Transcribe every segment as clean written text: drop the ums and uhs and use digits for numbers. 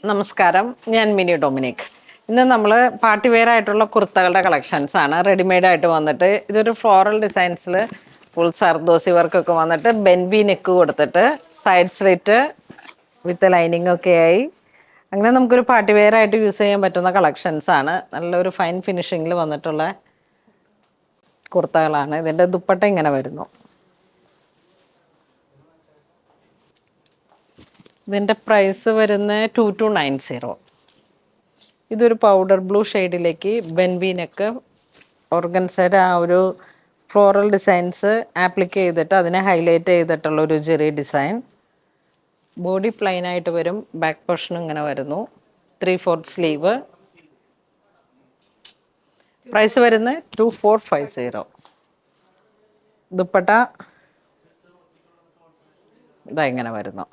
നമസ്കാരം, ഞാൻ mini Dominic. ഇന്ന് നമ്മൾ പാർട്ടി വെയർ ആയിട്ടുള്ള കുർത്തകളുടെ കളക്ഷൻസ് ആണ് റെഡിമെയ്ഡ് ആയിട്ട് വന്നിട്ട്. ഇതൊരു ഫ്ലോറൽ ഡിസൈൻസിൽ ഫുൾ സർദോസി വർക്കൊക്കെ വന്നിട്ട് ബെൻവി നെക്ക് കൊടുത്തിട്ട് സൈഡ് സ്ലിറ്റ് വിത്ത് ലൈനിങ് ഒക്കെ ആയി. അങ്ങനെ നമുക്കൊരു പാർട്ടി വെയർ ആയിട്ട് യൂസ് ചെയ്യാൻ പറ്റുന്ന കളക്ഷൻസ് ആണ്. നല്ലൊരു ഫൈൻ ഫിനിഷിങ്ങിൽ വന്നിട്ടുള്ള കുർത്തകളാണ്. ഇതിൻ്റെ ദുപ്പട്ട ഇങ്ങനെ വരുന്നു. ഇതിൻ്റെ പ്രൈസ് വരുന്നത് 2290. ഇതൊരു പൗഡർ ബ്ലൂ ഷെയ്ഡിലേക്ക് ബെൻവി നെക്ക് ഓർഗൻസയുടെ ആ ഒരു ഫ്ലോറൽ ഡിസൈൻസ് ആപ്ലിക്ക് ചെയ്തിട്ട് അതിനെ ഹൈലൈറ്റ് ചെയ്തിട്ടുള്ള ഒരു ചെറിയ ഡിസൈൻ. ബോഡി പ്ലെയിൻ ആയിട്ട് വരും, ബാക്ക് പോർഷൻ ഇങ്ങനെ വരുന്നു. 3/4 സ്ലീവ്. പ്രൈസ് വരുന്നത് 2450. ദുപ്പട്ട ഇതാ ഇങ്ങനെ വരുന്നു.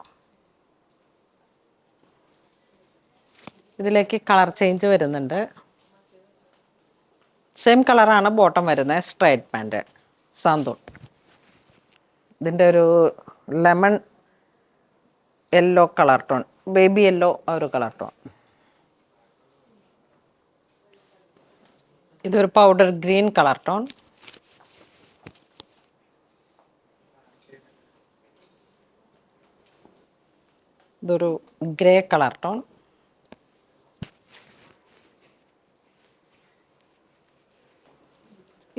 ഇതിലേക്ക് കളർ ചേഞ്ച് വരുന്നുണ്ട്. സെയിം കളറാണ് ബോട്ടം വരുന്നത്, സ്ട്രൈറ്റ് പാൻറ് സാന്തൂൺ. ഇതിൻ്റെ ഒരു lemon yellow colour tone, baby yellow ആ ഒരു കളർ ടോൺ. ഇതൊരു പൗഡർ ഗ്രീൻ കളർ ടോൺ. ഇതൊരു ഗ്രേ കളർ ടോൺ.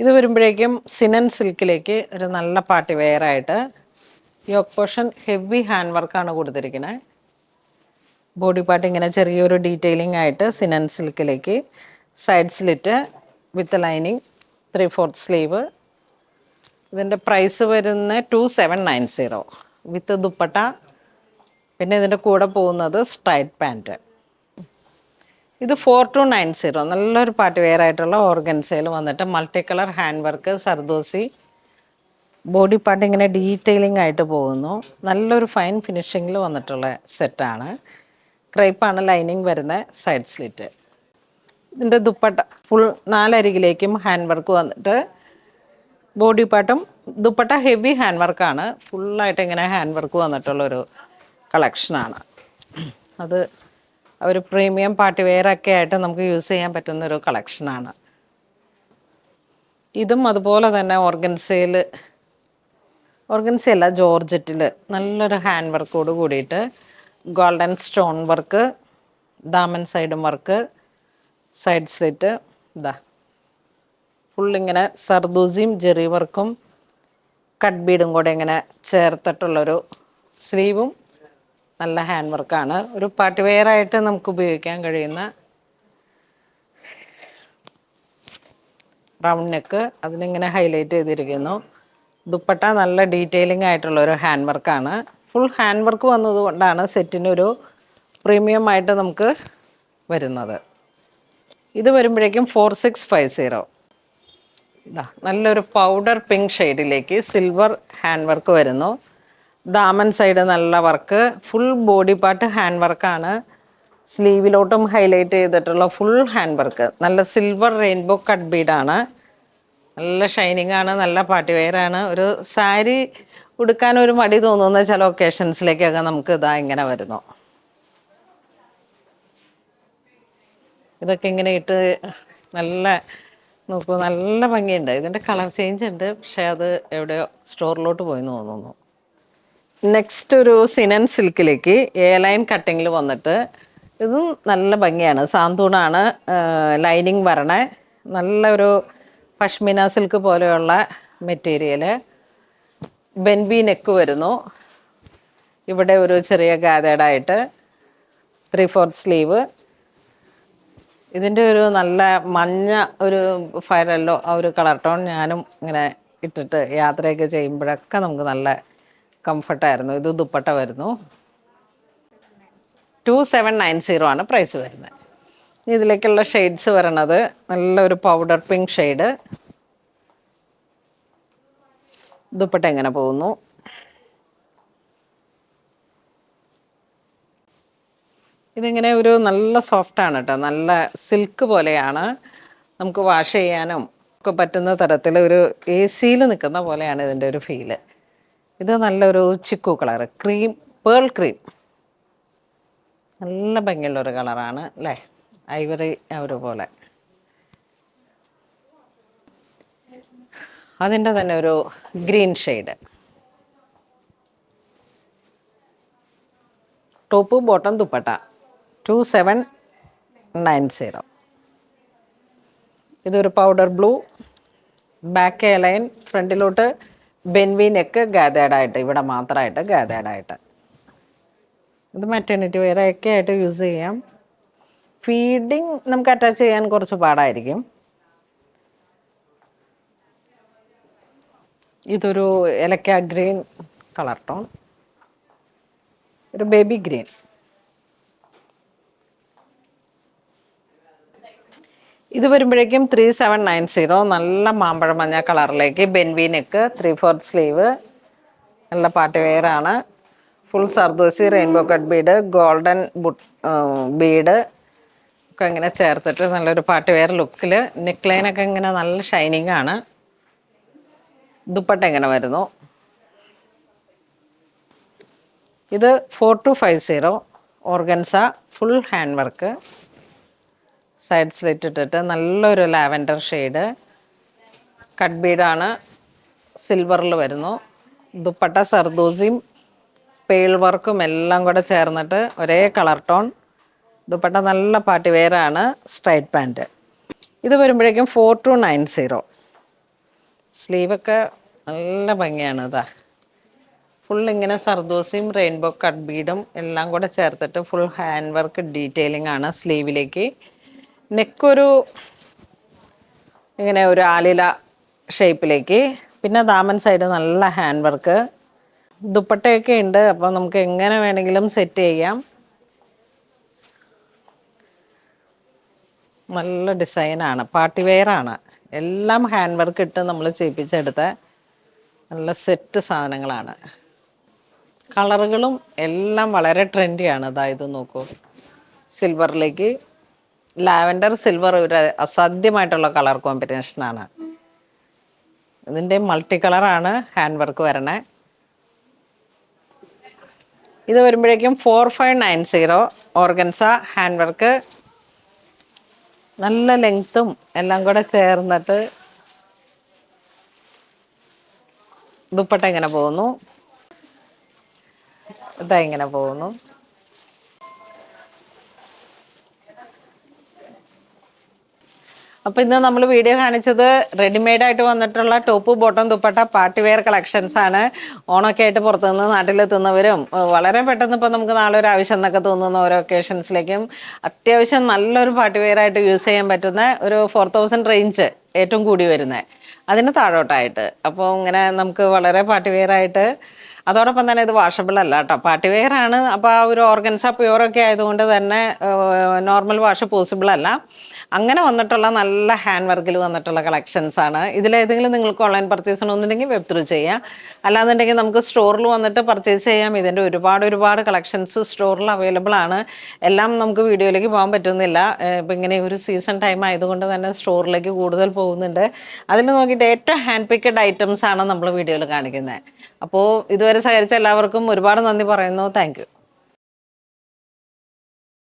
ഇത് വരുമ്പോഴേക്കും സിനൻ സിൽക്കിലേക്ക് ഒരു നല്ല പാർട്ടി വെയർ ആയിട്ട് യോക്ക് പോർഷൻ ഹെവി ഹാൻഡ് വർക്കാണ് കൊടുത്തിരിക്കുന്നത്. ബോഡി പാർട്ട് ഇങ്ങനെ ചെറിയൊരു ഡീറ്റെയിലിംഗ് ആയിട്ട് സിനൻ സിൽക്കിലേക്ക് side slit with lining 3/4 sleeve. ഇതിൻ്റെ പ്രൈസ് വരുന്നത് 2790 വിത്ത് ദുപ്പട്ട. പിന്നെ ഇതിൻ്റെ കൂടെ പോകുന്നത് സ്ട്രൈറ്റ് പാൻറ്റ്. ഇത് 4290. നല്ലൊരു പാർട്ടി വെയർ ആയിട്ടുള്ള ഓർഗൻസയിൽ വന്നിട്ട് multi colour hand work zardozi. Body part ഇങ്ങനെ ഡീറ്റെയിലിംഗ് ആയിട്ട് പോകുന്നു. നല്ലൊരു ഫൈൻ ഫിനിഷിങ്ങിൽ വന്നിട്ടുള്ള സെറ്റാണ്. ക്രൈപ്പാണ് ലൈനിങ് വരുന്ന സൈഡ് സ്ലിറ്റ്. ഇതിൻ്റെ ദുപ്പട്ട ഫുൾ 4 അരികിലേക്കും ഹാൻഡ് വർക്ക് വന്നിട്ട് ബോഡി പാർട്ടും ദുപ്പട്ട ഹെവി ഹാൻഡ് വർക്കാണ്. ഫുള്ളായിട്ട് ഇങ്ങനെ ഹാൻഡ് വർക്ക് വന്നിട്ടുള്ളൊരു കളക്ഷനാണ്. അത് ഒരു പ്രീമിയം പാർട്ടി വെയർ ഒക്കെ ആയിട്ട് നമുക്ക് യൂസ് ചെയ്യാൻ പറ്റുന്നൊരു കളക്ഷനാണ്. ഇതും അതുപോലെ തന്നെ ഓർഗൻസയല്ല ജോർജറ്റിൽ നല്ലൊരു ഹാൻഡ് വർക്കോട് കൂടിയിട്ട് ഗോൾഡൻ സ്റ്റോൺ വർക്ക്, ദാമൻ സൈഡും വർക്ക്, സൈഡ് സ്ലിറ്റ് ഇതാ ഫുള്ളിങ്ങനെ സർദൂസിയും ജെറി വർക്കും കട്ട് ബീഡും കൂടെ ഇങ്ങനെ ചേർത്തിട്ടുള്ളൊരു സ്ലീവും നല്ല ഹാൻഡ് വർക്കാണ്. ഒരു പാർട്ടി വെയർ ആയിട്ട് നമുക്ക് ഉപയോഗിക്കാൻ കഴിയുന്ന റൗണ്ട് നെക്ക് അതിനിങ്ങനെ ഹൈലൈറ്റ് ചെയ്തിരിക്കുന്നു. ദുപ്പട്ട നല്ല ഡീറ്റെയിലിംഗ് ആയിട്ടുള്ള ഒരു ഹാൻഡ് വർക്കാണ്. ഫുൾ ഹാൻഡ് വർക്ക് വന്നതുകൊണ്ടാണ് സെറ്റിനൊരു പ്രീമിയം ആയിട്ട് നമുക്ക് വരുന്നത്. ഇത് വരുമ്പോഴേക്കും 4650. നല്ലൊരു പൗഡർ പിങ്ക് ഷെയ്ഡിലേക്ക് സിൽവർ ഹാൻഡ് വർക്ക് വരുന്നു. ദാമൻ സൈഡ് നല്ല work, full body part hand വർക്കാണ്. സ്ലീവിലോട്ടും ഹൈലൈറ്റ് ചെയ്തിട്ടുള്ള ഫുൾ ഹാൻഡ് വർക്ക്. നല്ല സിൽവർ റെയിൻബോ കട്ട് ബീഡാണ്. നല്ല ഷൈനിങ് ആണ്, നല്ല പാർട്ടി വെയർ ആണ്. ഒരു സാരി ഉടുക്കാൻ ഒരു മടി തോന്നുന്ന ചില ഒക്കേഷൻസിലേക്കൊക്കെ നമുക്ക് ഇതാ ഇങ്ങനെ വരുന്നു. ഇതൊക്കെ ഇങ്ങനെ ഇട്ട് നല്ല നോക്കൂ, നല്ല ഭംഗിയുണ്ട്. ഇതിൻ്റെ കളർ ചേഞ്ച് ഉണ്ട്, പക്ഷേ അത് എവിടെയോ സ്റ്റോറിലോട്ട് പോയി തോന്നുന്നു. നെക്സ്റ്റ് ഒരു സിനൻ സിൽക്കിലേക്ക് എ ലൈൻ കട്ടിങ്ങിൽ വന്നിട്ട് ഇതും നല്ല ഭംഗിയാണ്. സാന്തൂണാണ് ലൈനിങ് വരണേ. നല്ലൊരു പഷ്മിന സിൽക്ക് പോലെയുള്ള മെറ്റീരിയൽ. ബെൻവി നെക്ക് വരുന്നു. ഇവിടെ ഒരു ചെറിയ ഗാതേഡായിട്ട് 3/4 സ്ലീവ്. ഇതിൻ്റെ ഒരു നല്ല മഞ്ഞ ഒരു ഫയറല്ലോ ആ ഒരു കളർ ടോൺ ഞാനും ഇങ്ങനെ ഇട്ടിട്ട് യാത്രയൊക്കെ ചെയ്യുമ്പോഴൊക്കെ നമുക്ക് നല്ല കംഫർട്ടായിരുന്നു. ഇത് ദുപ്പട്ട വരുന്നു. 2790 ആണ് പ്രൈസ് വരുന്നത്. ഇതിലേക്കുള്ള ഷെയ്ഡ്സ് വരണത് നല്ലൊരു പൗഡർ പിങ്ക് ഷെയ്ഡ്. ദുപ്പട്ട എങ്ങനെ പോകുന്നു. ഇതിങ്ങനെ ഒരു നല്ല സോഫ്റ്റാണ് കേട്ടോ, നല്ല സിൽക്ക് പോലെയാണ്. നമുക്ക് വാഷ് ചെയ്യാനും ഒക്കെ പറ്റുന്ന തരത്തിൽ ഒരു AC-യിൽ നിൽക്കുന്ന പോലെയാണ് ഇതിൻ്റെ ഒരു ഫീല്. ഇത് നല്ലൊരു chikoo colour cream, pearl cream, നല്ല ഭംഗിയുള്ളൊരു കളറാണ് അല്ലേ, ഐവറി ഒരു പോലെ. അതിൻ്റെ തന്നെ ഒരു green shade. Top bottom dupatta 2790. ഇതൊരു powder blue, back A line, ഫ്രണ്ടിലോട്ട് ബെൻവി നെക്ക് ഗാദേഡായിട്ട്, ഇവിടെ മാത്രമായിട്ട് ഗാദേഡായിട്ട്. ഇത് മെറ്റേണിറ്റി വെയറൊക്കെ ആയിട്ട് യൂസ് ചെയ്യാം. ഫീഡിങ് നമുക്ക് അറ്റാച്ച് ചെയ്യാൻ കുറച്ച് പാടായിരിക്കും. ഇതൊരു ഏലക്ക ഗ്രീൻ കളർ ടോൺ, ഒരു ബേബി ഗ്രീൻ. ഇത് വരുമ്പോഴേക്കും 3790. നല്ല മാമ്പഴ മഞ്ഞ കളറിലേക്ക് ബെൻവി നെക്ക്, 3/4 സ്ലീവ്, നല്ല പാർട്ടി വെയറാണ്. ഫുൾ zardosi, rainbow cut bead, golden bead ഒക്കെ ഇങ്ങനെ ചേർത്തിട്ട് നല്ലൊരു പാർട്ടി വെയർ ലുക്കിൽ. നെക്ക് ലൈനൊക്കെ ഇങ്ങനെ നല്ല ഷൈനിങ് ആണ്. ദുപ്പട്ട ഇങ്ങനെ വരുന്നു. ഇത് 4250 organza, full hand work, side slit ഇട്ടിട്ട് നല്ലൊരു ലാവൻഡർ ഷെയ്ഡ്, കട്ട് ബീഡാണ്, സിൽവറിൽ വരുന്നു. ദുപ്പട്ട സർദോസിയും പേൾ വർക്കും എല്ലാം കൂടെ ചേർന്നിട്ട് ഒരേ കളർ ടോൺ. ദുപ്പട്ട നല്ല പാർട്ടി വെയറാണ്, സ്ട്രൈറ്റ് പാൻറ്റ്. ഇത് വരുമ്പോഴേക്കും 4290. സ്ലീവൊക്കെ നല്ല ഭംഗിയാണ്. ഇതാ ഫുൾ സർദോസിയും റെയിൻബോ കട്ട് ബീഡും എല്ലാം കൂടെ ചേർത്തിട്ട് ഫുൾ ഹാൻഡ് വർക്ക് ഡീറ്റെയിലിംഗ് ആണ് സ്ലീവിലേക്ക്. നെക്കൊരു ഒരു ആലില ഷേപ്പിലേക്ക്. പിന്നെ ദാമൻ സൈഡ് നല്ല ഹാൻഡ് വർക്ക്. ദുപ്പട്ടയൊക്കെ ഉണ്ട്, അപ്പോൾ നമുക്ക് എങ്ങനെ വേണമെങ്കിലും സെറ്റ് ചെയ്യാം. നല്ല ഡിസൈനാണ്, പാർട്ടി വെയറാണ്. എല്ലാം ഹാൻഡ് വർക്ക് ഇട്ട് നമ്മൾ ചെയ്യിപ്പിച്ചെടുത്ത നല്ല സെറ്റ് സാധനങ്ങളാണ്. കളറുകളും എല്ലാം വളരെ ട്രെൻഡിയാണ്. അതായത് നോക്കൂ, സിൽവറിലേക്ക് ലാവൻഡർ സിൽവർ ഒരു അസാധ്യമായിട്ടുള്ള കളർ കോമ്പിനേഷനാണ്. ഇതിൻ്റെ മൾട്ടി കളറാണ് ഹാൻഡ് വർക്ക് വരണേ. ഇത് വരുമ്പോഴേക്കും 4590 ഓർഗൻസ, ഹാൻഡ് വർക്ക്, നല്ല ലെങ്ത്തും എല്ലാം കൂടെ ചേർന്നിട്ട്. ദുപ്പട്ട ഇങ്ങനെ പോകുന്നു, ഇതാ ഇങ്ങനെ പോകുന്നു. അപ്പോൾ ഇന്ന് നമ്മൾ വീഡിയോ കാണിച്ചത് റെഡിമെയ്ഡായിട്ട് വന്നിട്ടുള്ള top bottom dupatta party wear collections ആണ്. ഓണമൊക്കെ ആയിട്ട് പുറത്തുനിന്ന് നാട്ടിലെത്തുന്നവരും വളരെ പെട്ടെന്ന് ഇപ്പോൾ നമുക്ക് നാളെ ഒരു ആവശ്യം എന്നൊക്കെ തോന്നുന്ന ഓരോ ഒക്കേഷൻസിലേക്കും അത്യാവശ്യം നല്ലൊരു പാർട്ടി വെയറായിട്ട് യൂസ് ചെയ്യാൻ പറ്റുന്ന ഒരു 4000 റേഞ്ച് ഏറ്റവും കൂടി വരുന്നത്, അതിന് താഴോട്ടായിട്ട്. അപ്പോൾ നമുക്ക് വളരെ പാർട്ടി വെയറായിട്ട്. അതോടൊപ്പം തന്നെ ഇത് വാഷബിൾ അല്ല കേട്ടോ, പാർട്ടി വെയർ ആണ്. അപ്പോൾ ആ ഒരു ഓർഗൻസ പ്യുവറൊക്കെ ആയതുകൊണ്ട് തന്നെ നോർമൽ വാഷ് പോസിബിൾ അല്ല. അങ്ങനെ വന്നിട്ടുള്ള നല്ല ഹാൻഡ് വർക്കിൽ വന്നിട്ടുള്ള കളക്ഷൻസ് ആണ്. ഇതിലേതെങ്കിലും നിങ്ങൾക്ക് ഓൺലൈൻ പർച്ചേസ് ചെയ്യണമെന്നുണ്ടെങ്കിൽ വെബ് ത്രൂ ചെയ്യാം. അല്ലാന്നുണ്ടെങ്കിൽ നമുക്ക് സ്റ്റോറിൽ വന്നിട്ട് പർച്ചേസ് ചെയ്യാം. ഇതിൻ്റെ ഒരുപാട് കളക്ഷൻസ് സ്റ്റോറിൽ അവൈലബിൾ ആണ്. എല്ലാം നമുക്ക് വീഡിയോയിലേക്ക് പോകാൻ പറ്റുന്നില്ല. ഇപ്പം ഇങ്ങനെ ഒരു സീസൺ ടൈം ആയതുകൊണ്ട് തന്നെ സ്റ്റോറിലേക്ക് കൂടുതൽ പോകുന്നുണ്ട്. അതിൽ നോക്കിയിട്ട് ഏറ്റവും ഹാൻഡ് പിക്കഡ് ഐറ്റംസ് ആണ് നമ്മൾ വീഡിയോയിൽ കാണിക്കുന്നത്. അപ്പോൾ ഇതുവരെ സഹകരിച്ച എല്ലാവർക്കും ഒരുപാട് നന്ദി പറയുന്നു. Thank you.